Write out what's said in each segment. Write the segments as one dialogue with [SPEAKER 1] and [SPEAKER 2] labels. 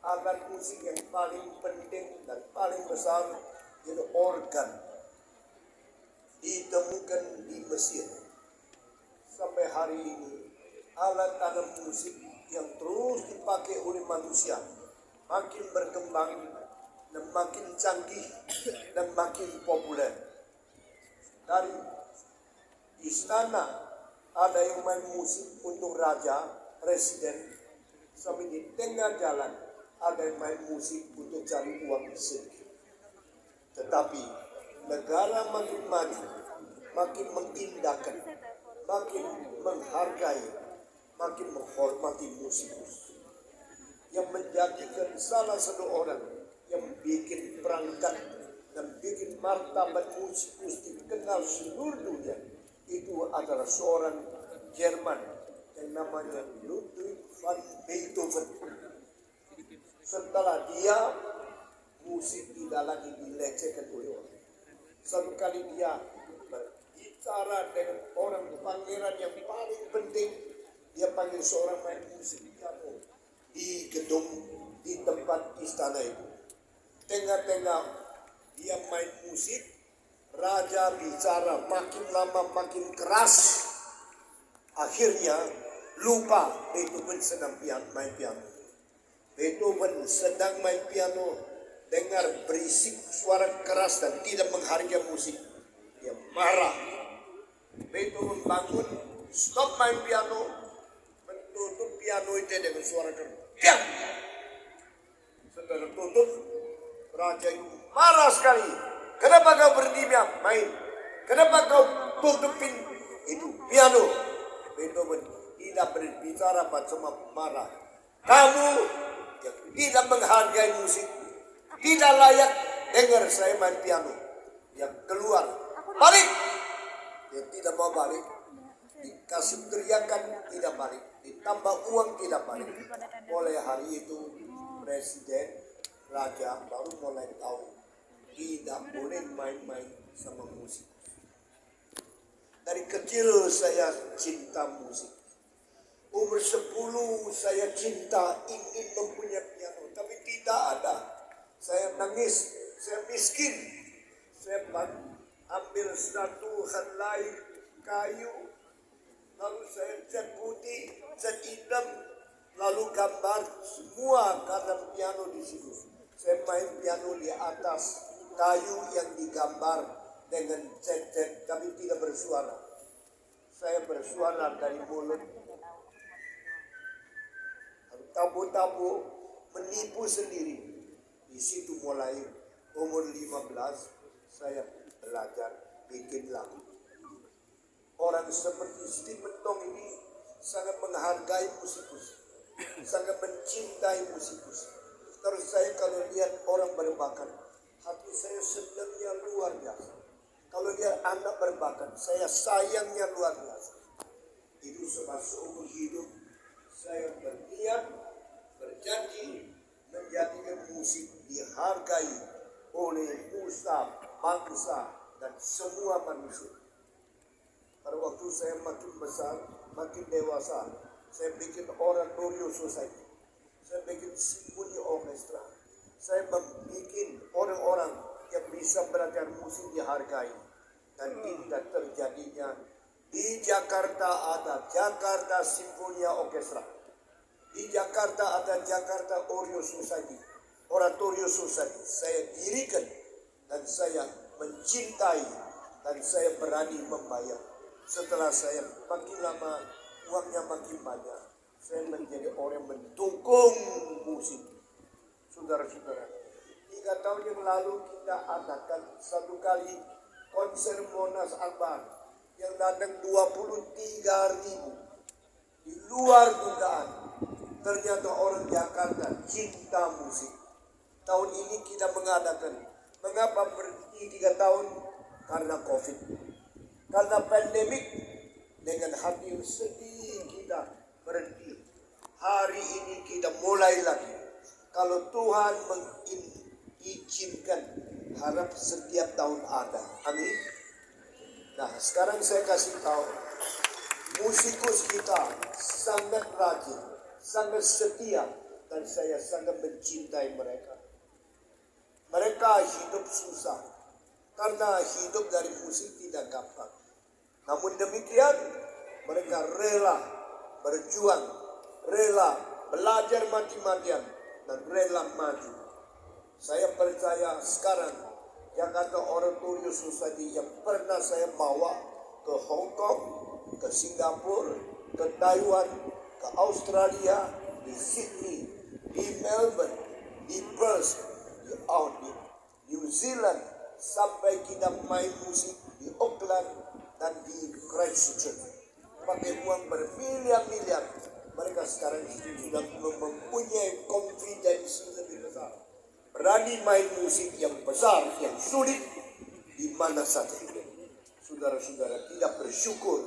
[SPEAKER 1] alat musik yang paling penting dan paling besar yaitu organ, ditemukan di Mesir. Sampai hari ini alat musik yang terus dipakai oleh manusia makin berkembang dan makin canggih dan makin populer. Dari istana ada yang main musik untuk raja, presiden, sampai di tengah jalan ada yang main musik untuk cari uang sedikit. Tetapi negara makin maju, makin mengindahkan, makin menghargai, makin menghormati musikus, yang menjadikan salah satu orang yang bikin perangkat dan bikin martabat musikus dikenal seluruh dunia itu adalah seorang Jerman yang namanya Ludwig van Beethoven. Setelah dia, musik tidak lagi dilecehkan oleh orang. Satu kali dia berbicara dengan orang pangeran yang paling penting, dia panggil seorang main musik piano di gedung, di tempat istana itu. Tengah-tengah dia main musik, raja bicara makin lama makin keras. Akhirnya lupa Beethoven sedang main piano. Beethoven sedang main piano, dengar berisik suara keras dan tidak menghargai musik. Dia marah. Beethoven bangun, stop main piano, menutup piano itu dengan suara keras. Diam! Setelah tutup, raja itu marah sekali. Kenapa kau berhenti main? Kenapa kau tutupin itu piano? Beethoven tidak berbicara apa, cuma marah. Kamu yang tidak menghargai musik, tidak layak dengar saya main piano. Dia keluar, balik. Dia tidak mau balik. Dikasih teriakan tidak balik, ditambah uang tidak balik. Mulai hari itu presiden, raja baru mulai tahu tidak boleh main-main sama musik. Dari kecil saya cinta musik. Umur 10 saya cinta ingin mempunyai piano, tapi tidak ada. Saya nangis, saya miskin. Saya ambil satu helai kayu, lalu saya cat putih, cat hitam, lalu gambar semua karena piano di situ. Saya main piano di atas kayu yang digambar dengan cat-cat, tapi tidak bersuara. Saya bersuara dari mulut. Tabu-tabu menipu sendiri. Di situ mulai umur 15 saya belajar bikin lagu. Orang seperti Stephen Tong ini sangat menghargai musikus, sangat mencintai musikus. Terus saya kalau lihat orang berbakat, hati saya senangnya luar biasa. Kalau lihat anak berbakat, saya sayangnya luar biasa. Itu sebab seumur hidup saya berniat, berjanji menjadikan musik dihargai oleh nusa, bangsa, dan semua manusia. Pada waktu saya makin besar, makin dewasa, saya bikin oratorio society. Saya bikin simfoni orkestra. Saya membuat orang-orang yang bisa belajar musik dihargai. Dan tidak terjadinya di Jakarta ada Jakarta Simfonia Orkestra. Di Jakarta ada Jakarta Oratorio Society. Saya dirikan dan saya mencintai dan saya berani membayar. Setelah saya makin lama uangnya makin banyak, saya menjadi orang yang mendukung musik. Saudara-saudara, 3 tahun yang lalu kita adakan satu kali konser Monas Akbar yang datang 23.000. Di luar dugaan, ternyata orang Jakarta cinta musik. Tahun ini kita mengadakan. Mengapa berhenti 3 tahun? Karena COVID. Karena pandemik. Dengan hati yang sedih kita berhenti. Hari ini kita mulai lagi. Kalau Tuhan mengizinkan, harap setiap tahun ada. Amin. Nah, sekarang saya kasih tahu, musikus kita sangat rajin, sangat setia, dan saya sangat mencintai mereka. Mereka hidup susah karena hidup dari musik tidak gampang. Namun demikian, mereka rela berjuang, rela belajar mati-matian, dan rela maju. Saya percaya sekarang Jakarta Oratorio Society yang pernah saya bawa ke Hong Kong, ke Singapura, ke Taiwan, ke Australia, di Sydney, di Melbourne, di Perth, di New Zealand, sampai kita main musik di Auckland dan di Christchurch. Pakai uang bermiliar-miliar. Mereka sekarang sudah mempunyai confidence lebih besar. Berani main musik yang besar, yang sulit, di mana saja. Saudara-saudara tidak bersyukur.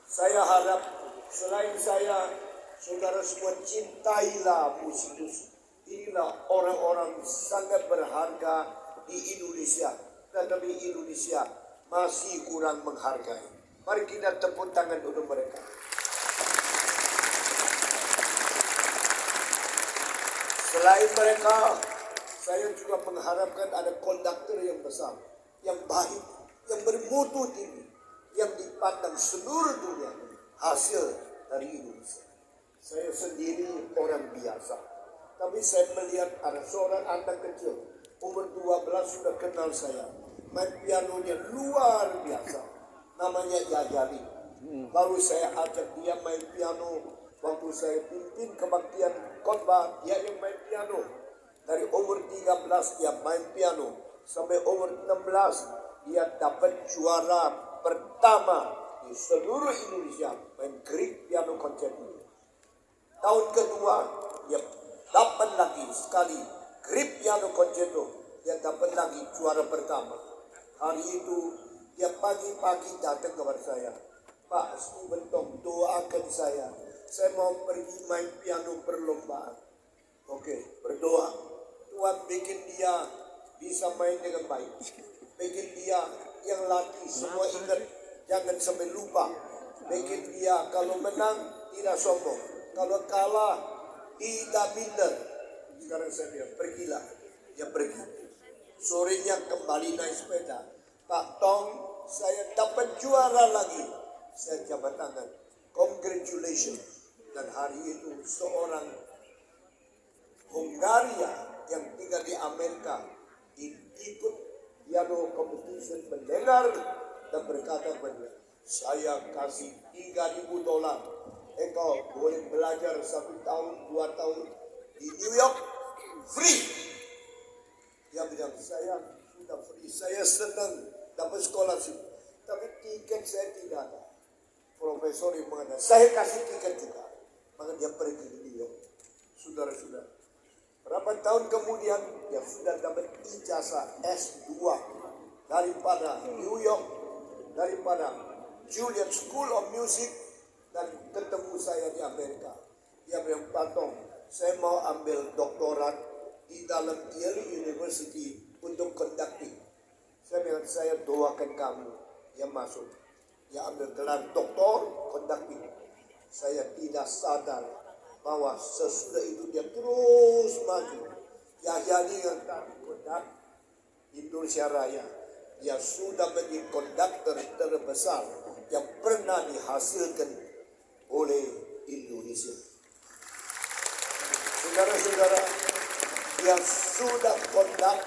[SPEAKER 1] Saya harap selain saya, saudara semua cintailah musikus. Inilah orang-orang sangat berharga di Indonesia. Tetapi Indonesia masih kurang menghargai. Mari kita tepuk tangan untuk mereka. Selain mereka, saya juga mengharapkan ada konduktor yang besar, yang baik, yang bermutu tinggi, yang dipandang seluruh dunia hasil dari Indonesia. Saya sendiri orang biasa, tapi saya melihat ada seorang anak kecil, umur 12 sudah kenal saya, main pianonya luar biasa, namanya Yayali. Lalu saya ajak dia main piano, waktu saya pimpin kebaktian khotbah, dia yang main piano. Dari umur 13 dia main piano, sampai umur 16 dia dapat juara pertama di seluruh Indonesia main Greek piano concerto. Tahun kedua dia dapat lagi sekali Greek piano concerto, dia dapat lagi juara pertama. Hari itu dia pagi-pagi datang kepada saya, Pak Stephen Tong, doakan saya mau pergi main piano perlombaan. Oke, berdoa. Tuhan bikin dia bisa main dengan baik. Bikin dia yang latih semua ingat, jangan sampai lupa. Bikin dia kalau menang tidak sombong, kalau kalah tidak minder. Sekarang saya bilang pergilah, dia pergi. Sorenya kembali naik sepeda. Pak Tong, saya dapat juara lagi. Saya jabat tangan, congratulations. Dan hari itu seorang Hungaria yang tinggal di Amerika ikut piano competition, mendengar dan berkata kepada saya kasih $3,000, engkau boleh belajar 1 tahun 2 tahun di New York free. Dia bilang saya sudah free, saya senang dapat scholarship, tapi tiket saya tidak ada. Profesor yang mengatakan saya kasih tiket juga, maka dia pergi ke New York. Saudara-saudara, berapa tahun kemudian dia sudah dapat ijazah S2 daripada New York, daripada Juilliard School of Music, dan ketemu saya di Amerika. Dia bilang, Pak Tong, saya mau ambil doktorat di dalam Yale University untuk conducting. Saya bilang, saya doakan kamu. Dia masuk, dia ambil gelar doktor conducting. Saya tidak sadar bahwa sesudah itu dia terus maju. Yayali yang tadi kondak Indonesia Raya, dia sudah menjadi konduktor terbesar yang pernah dihasilkan oleh Indonesia. Saudara-saudara, dia sudah kondak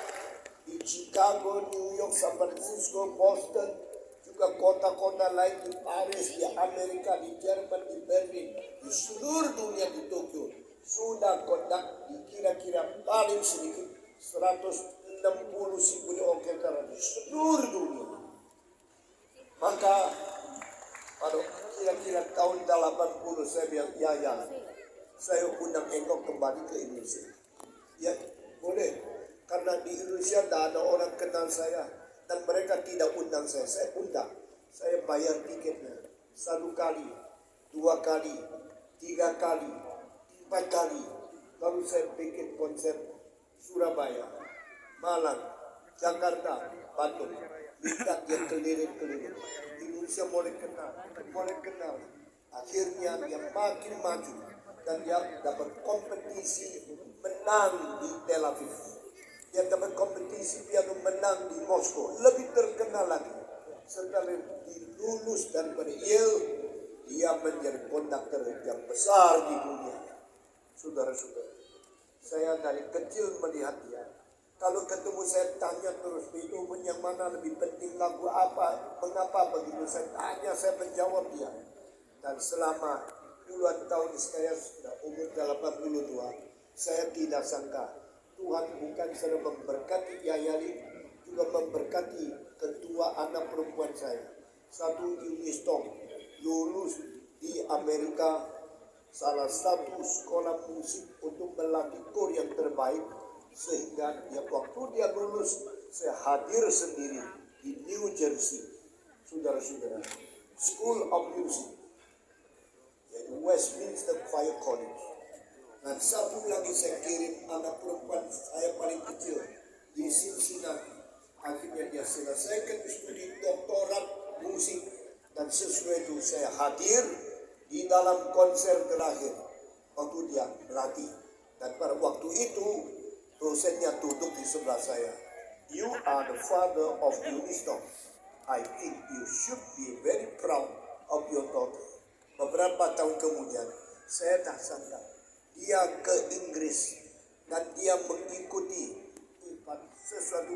[SPEAKER 1] di Chicago, New York, San Francisco, Boston, juga kota-kota lain di Paris, di Amerika, di Jerman, di Berlin, di seluruh dunia, di Tokyo. Sudah kondak di kira-kira paling sedikit 160 simfoni orkestra di seluruh dunia. Maka pada kira-kira tahun 80 saya bilang, ya, saya undang engkau kembali ke Indonesia. Ya, boleh. Karena di Indonesia tidak ada orang kenal saya. Dan mereka tidak undang saya undang. Saya bayar tiketnya 1 kali, 2 kali, 3 kali, 4 kali. Lalu saya bikin konser Surabaya, Malang, Jakarta, Bandung. Minta dia keliling-keliling. Indonesia mulai kenal. Akhirnya dia makin maju. dan dia dapat kompetisi menang di Tel Aviv. Dia dapat kompetisi piano menang di Moskow. Lebih terkenal lagi, setelah dilulus daripada Yale, dia menjadi konduktor yang besar di dunia. Saudara-saudara, saya dari kecil melihat dia. Kalau ketemu saya tanya terus, itu yang mana lebih penting, lagu apa, mengapa begitu, saya tanya, saya menjawab dia. Dan selama puluhan tahun saya sudah umur 82, saya tidak sangka Tuhan bukan sedang memberkati Yayali, juga memberkati kedua anak perempuan saya. Satu Unistom, lulus di Amerika, salah satu sekolah musik untuk melatih kor yang terbaik, sehingga waktu dia lulus, saya hadir sendiri di New Jersey, saudara-saudara, School of Music, yaitu Westminster Choir College. Dan satu lagi saya kirim anak perempuan saya paling kecil di Cincinnati. Akhirnya dia selesaikan studi doktorat musik, dan sesuai itu saya hadir di dalam konser terakhir waktu dia melatih. Dan pada waktu itu dosennya duduk di sebelah saya. You are the father of Unistom. I think you should be very proud of your daughter. Beberapa tahun kemudian, saya tak sangka dia ke Inggris dan dia mengikuti sesuatu